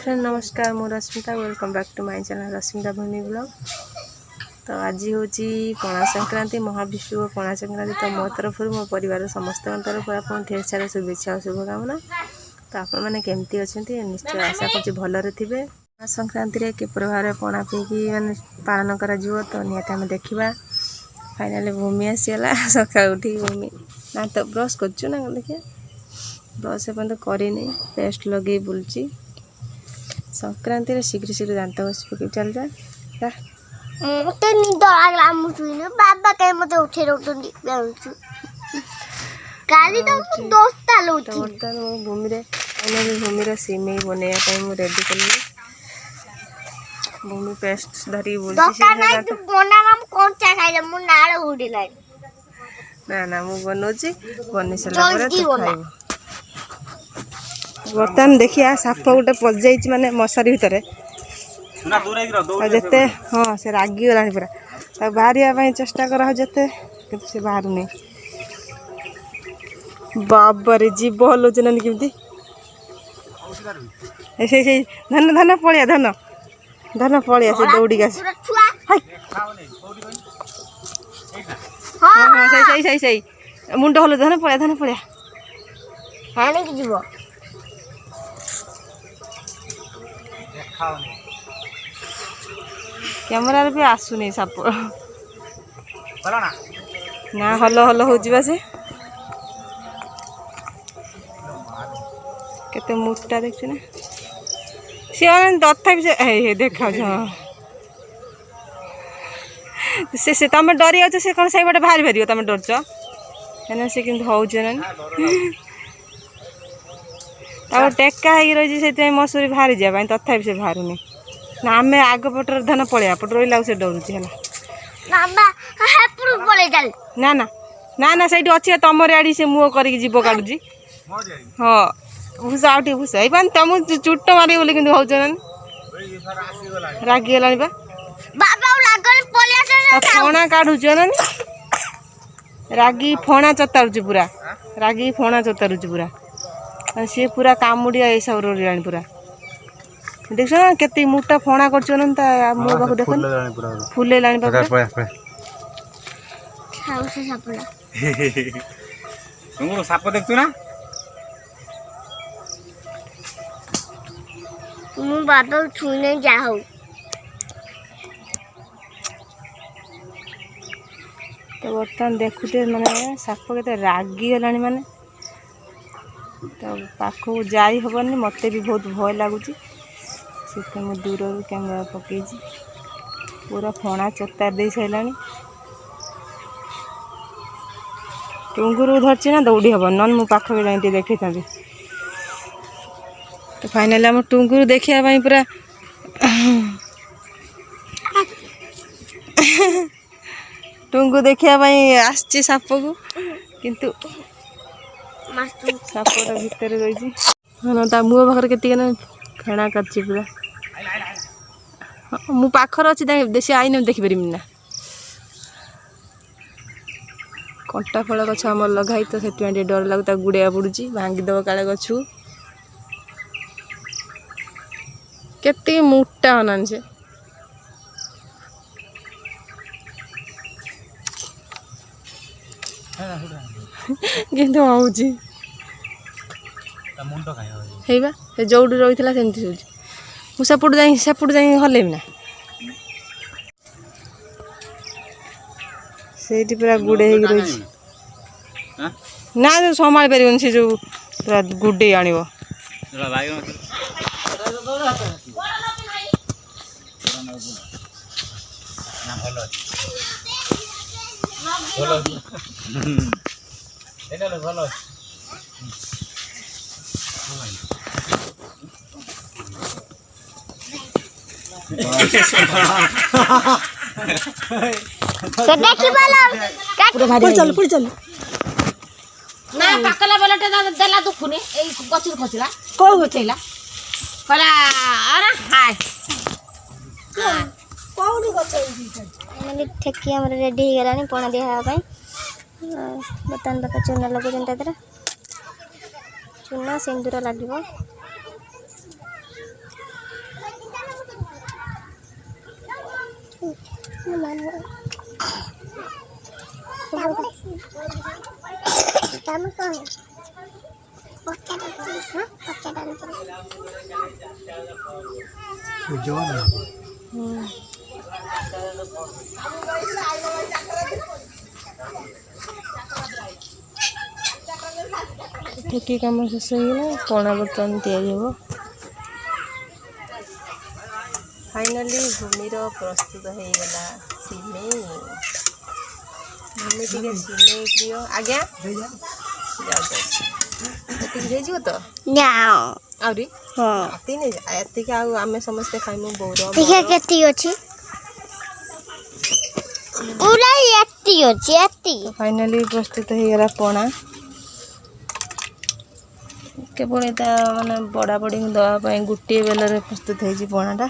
Friend नमस्कार मु Rashmita welcome back to my channel Rashmita Bhumi blog. तो आज हूँ पणा संक्रांति महाविश्व पणा संक्रांति। तो मो तरफ मो परिवार समस्त तरफ आप ढेर सारा शुभेच्छा और शुभकामना। तो आप मैंने केमती अच्छा निश्चय आशा कर भलरे थे। पणा संक्रांति के भाव पणा पीकी मैंने पालन कर तो निहत आम देखा। फाइनाली भूमि आसीगला सका उठी भूमि ना तो ब्रश कर ना देखिए ब्रश एपन करनी पेस्ट लगे बुलची संक्रांति शीघ्र शीघ्र दांत घसी पकड़ चल जा मते निद लागला मुझुने बाबा कहीं मते उठे रोटनी बेउछु काली तो दोस्ता लोची तो बर्तन भूमि रे फाइनली भूमि रे सिमेई बनेया पई मु रेडी करली। भूमि पेस्ट धरी बुलची दोस्ता नहीं तू बना हम कौन चा खाइले मु नाळ उडिला ना ना मु बनोची बनी सला परे तो खाइबो। बर्तन देखिए साप गोटे पस जाइए माने मशारी भितर जिते हाँ से रागी गला पूरा बाहर चेष्टा करते कि से बाहर नहीं बाबरे जीव हलोचन केमती धन धन पलिया धन धन पलिया से दौड़ी आस हाँ हाँ सही सही सही मुंड हलो धन पलिया हाने की जीव कैमरा भी आसुनी साप ना हल हल हो से केते मोटा देखु ना सी तथापि से देखा से तुम डरी जाओ से कौन सही बाटे बाहरी बार तुम डरच है सी कि हौ टेका हो रही से मसूरी बाहरी जावाई तथापि से बाहर ना आम आग पटर धान पलिया पट रही से डरुची है ना ना ना ना सही अच्छी तुम आड़ी से मुह कर जीव काटुची हाँ भूस आउ भूस ये तुम चुट मारे बोले कि हौ रागिगला फणा काढ़ुच ना रागी फणा चतारुची पूरा रागी फणा चतारुची पूरा सी पूरा कामुड़ी ये सब रोला पूरा देख ना केते मोटा फणा कर मो पाख देख फुले साप देखु ना मु बाबा छुने जाऊ तो बर्तमान देखुते माने साप के रागी गला माने तो पाख को जाई हबनी मते भी बहुत भय लगुच से मुझे दूर कैमेरा पकई पूरा फणा चतार दे सारा टुंगुर धरची ना दौड़ी हम नन मो पाख में जाए देखी था। तो फाइनाली आम टुंगुर देखा पूरा टुंगु देखा आसची साप को किंतु सापटा भितर रही ता मुह पाखे के फेणा कर पूरा मु पाखर अच्छी देशी आईन देखिपारि ना कंटा फल गछ आम लगाई तो से डर लगता गुड़िया पड़ुची भांगीदेव काले गछु केते मोटा अनान से किंतु आउची जोड़ी रही सेमती सोची मुझे सेपट जा हल ना से पूरा गुड़े रही ना संभाल पार से जो पूरा गुडे आण चल ना पाकला बेलटे देला दुखुनी ए गछुर खसिला को होचैला कला अरे हाय कोनी गछै माने ठेकी हमर रेडी हो गेलानी पणा देहा पई बतन बाका चूना लगो जंता तरा चूना सिंदूर लागिबो ठेकी कम शेष हो पणा बर्तन या फाइनाली भूमिर प्रस्तुत हो गला सिमेई भूमि टे सिमेई प्रिय आज्ञा जाऊ तो आउरी एतिक आम समस्ते खाइमु बोर देखिए केती अछि पूरा एती अछि एती फाइनाली प्रस्तुत हो गला पणा केवल यहाँ माने बड़ा बड़ी दवाई गोटे बेलर प्रस्तुत हो पणाटा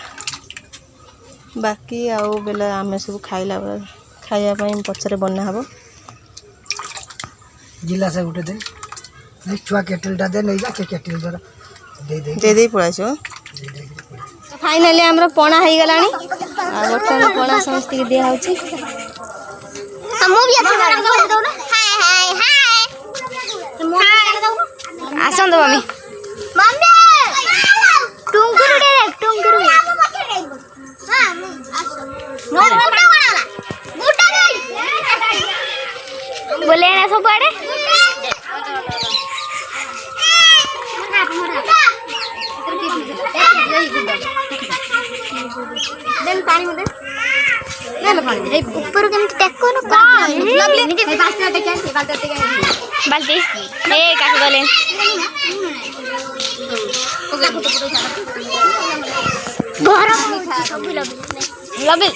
बाकी आउ बेला आम सब खाइला खाइबा पचर बना हम गिलास गोटे दे छुआ केटलटा दे नहीं जा के केटल द्वारा दे दे पड़ाइछ फाइनाली हमर पणा हो गलानी आ बर्तमान पणा समस्त के दिया होछि हम भी अच्छा दो ना हाय हाय हाय आसन दो मम्मी मम्मी टुंगुरु दे टुंगुरु हां नो बुटा वाला बुटा बोले ना सब आड़े देन पानी में दे ले लो पानी ऊपर केमती टेको ना लवली नीचे बाल्टी टेके बाल्टी ए काट दले घर सब लवली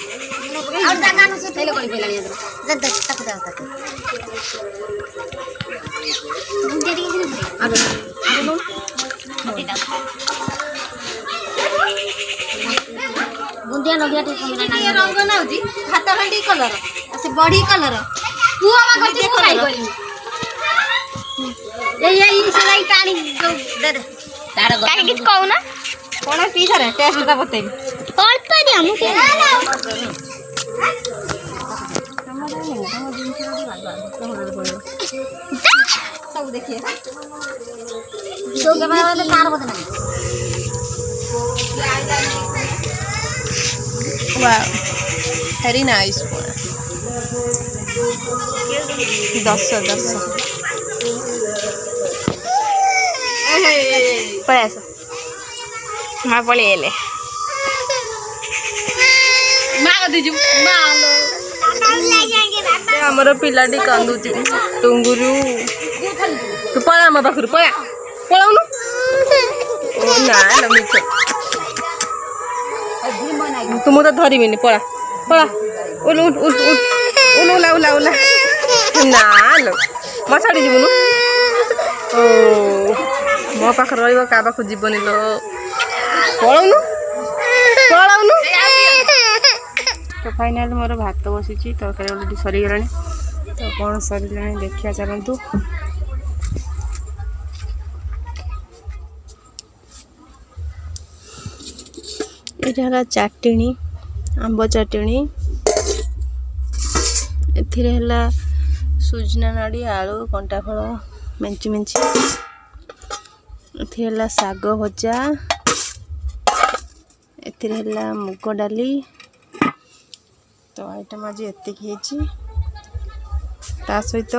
और दाना न से थैले कोनी पेला जद तक तक बुंदिया नदिया ये रंग ना होजी हाथ हंडी कलर से बॉडी कलर हुआ मा कति को काई करी ये से लाई टाणी दे दे तार काई किछ कहू ना कोन पी सरे टेस्ट ता बते अल्प दिया मु के सब देखिए तो के बाद कार बदना वाओ वेरी नाइस दस पड़े आस माँ पड़े आमर पिलाटी कांदुची टुंगुरु तू पळा म पाखरु पळा पळाउनु ओ ना ल मिछ तू म त धरिबिनी पळा पळा उल उल उल उल उला उला उला ना ल म छाडी जिबुनु ओ मो पाखर रहइबो का पाखु जीवनी लो पळाउनु पळाउनु तो फाइनाल मोर भात बसी तरकारी अलरेडी सरीगला तो कौन सरीला देखिया चलतु ये चाटणी आंब चाटणी एथिरे सुजना नाड़ी आलू कंटा फल मेंची मेंची एथिरे साग भजा एथिरे मुग डाली तो आइटम आज एतिक ता सहित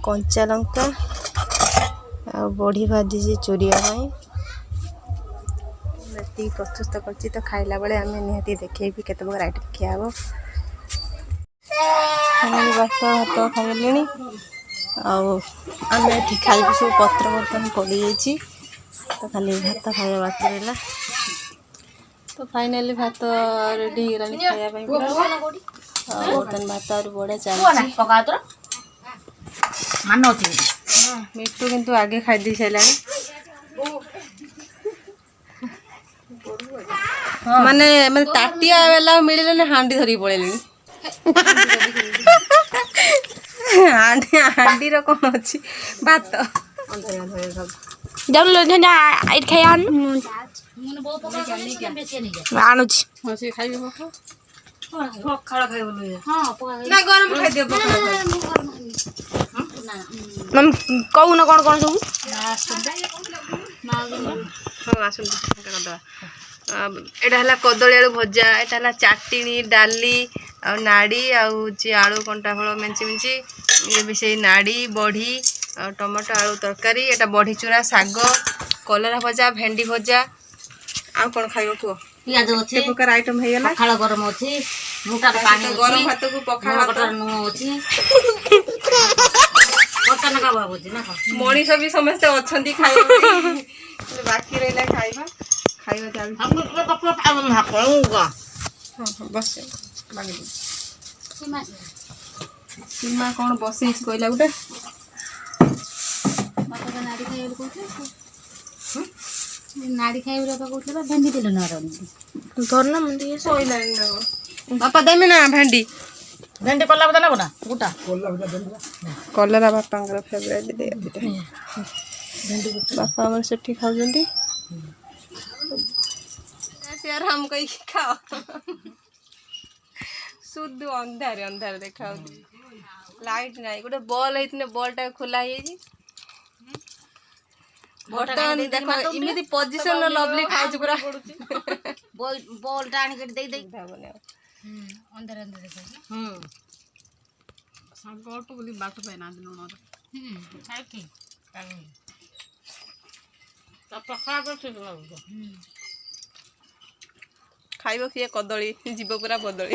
कंचा लंका आ बड़ी भाजी चोरिया एति प्रस्तुत करछि तो खाइला बेले आम निहाती देखेबी केते प्रकार आइटम खिया हो भात भात खाइले आम ये खाइबू सब पत्र बर्तन पड़ी जाइए तो खाली भात खाଇବା बाकी रहा तो फाइनाली भात रेडी खाया बर्तन भात और बड़ा चलती मिट्टू किंतु आगे खाई दी सारा माने माने ताटिया वाला मिले ना हांडी धरी पड़े हांडी हांडी रो कौन अच्छी भात जब लोग जा आई खायान आनुच हसी खाइबे ପଖାଳ ଖାଇବ ହଁ ପଖାଳ ନା ଗରମ ଖାଇଦିଅ ପଖାଳ ଖାଇବ। ମମ୍ କହୁନ କ'ଣ କ'ଣ ସବୁ ହଉ ଆସନ୍ତୁ କରିଦେବା। ଏଇଟା ହେଲା କଦଳୀ ଆଳୁ ଭଜା, ଏଇଟା ହେଲା ଚାଟିଣି, ଡାଲି ଆଉ ନାଡ଼ି ଆଉ ହେଉଛି ଆଳୁ କଣ୍ଟା ଫଳ ମେଞ୍ଚି ମେଞ୍ଚି, ଇଏ ବି ସେଇ ନାଡ଼ି ବଢ଼ି ଆଉ ଟମାଟୋ ଆଳୁ ତରକାରୀ, ଏଇଟା ବଢ଼ି ଚୁରା, ଶାଗ, କଲରା ଭଜା, ଭେଣ୍ଡି ଭଜା। ଆଉ କ'ଣ ଖାଇବ କୁହ? ପିଆଜ ଅଛି, କେତେ ପ୍ରକାର ଆଇଟମ୍ ହେଇଗଲା। ପଖାଳ ଗରମ ଅଛି, ମୁଟାରେ ପାଣି ଅଛି, ଗରମ ଭାତକୁ ପଖାଳ ଭାତ। କଟାର ଲୁଣ ଅଛି, କଟା ନା କାବା ଅଛି ନା କଣ? ମଣିଷ ବି ସମସ୍ତେ ଅଛନ୍ତି ଖାଇବା ପାଇଁ। ବାକି ରହିଲା ଖାଇବା ଚାଲିଛି। ବସ ସୀମା କ'ଣ ବସେଇଛି କହିଲା ଗୋଟେ। ନାଡ଼ି ଖାଇବୁ କହୁଥିଲେ ବା ଭେଣ୍ଡି ଦେଲୁ ନା ଧରନା ମୁଁ ଟିକେ ଶୋଇଲାଣି ନା କଣ? ବାପା ଦେମି ନା ଭେଣ୍ଡି? ଭେଣ୍ଡି କଲା ବୋଧେ ନେବ ନା ଗୋଟା କଲରା ବାପାଙ୍କର ଫେଭରାଇଟ୍ ଦିଟା। ବାପା ଆମର ସେଠି ଖାଉଛନ୍ତି। ଆରାମ କରିକି ଖାଅ। ସୁଧୁ ଅନ୍ଧାରେ ଅନ୍ଧାରେ ଦେଖାଉଛି। ଲାଇଟ୍ ନାହିଁ। ଗୋଟେ ବଲ୍ ହେଇଥିଲେ ବଲ୍ଟା ଖୋଲା ହେଇଯାଇଛି। ବର୍ତ୍ତମାନ ଦେଖ ଏମିତି ପୋଜିସନ ଲଭଲି ଖାଉଛି ପୁରା। ବଲ୍ଟା ଆଣିକି ଦେଇ ଦେଇ ଅନ୍ଧାର ଅନ୍ଧାର ଦେଖାଉଛି ସାଙ୍ଗ ଅଳ୍ପ ବୋଲି ବାଟ ପାଇନାହାନ୍ତି ଲୁଣର ଖାଇବ କିଏ କଦଳୀ ଯିବ ପୁରା ବଦଳି।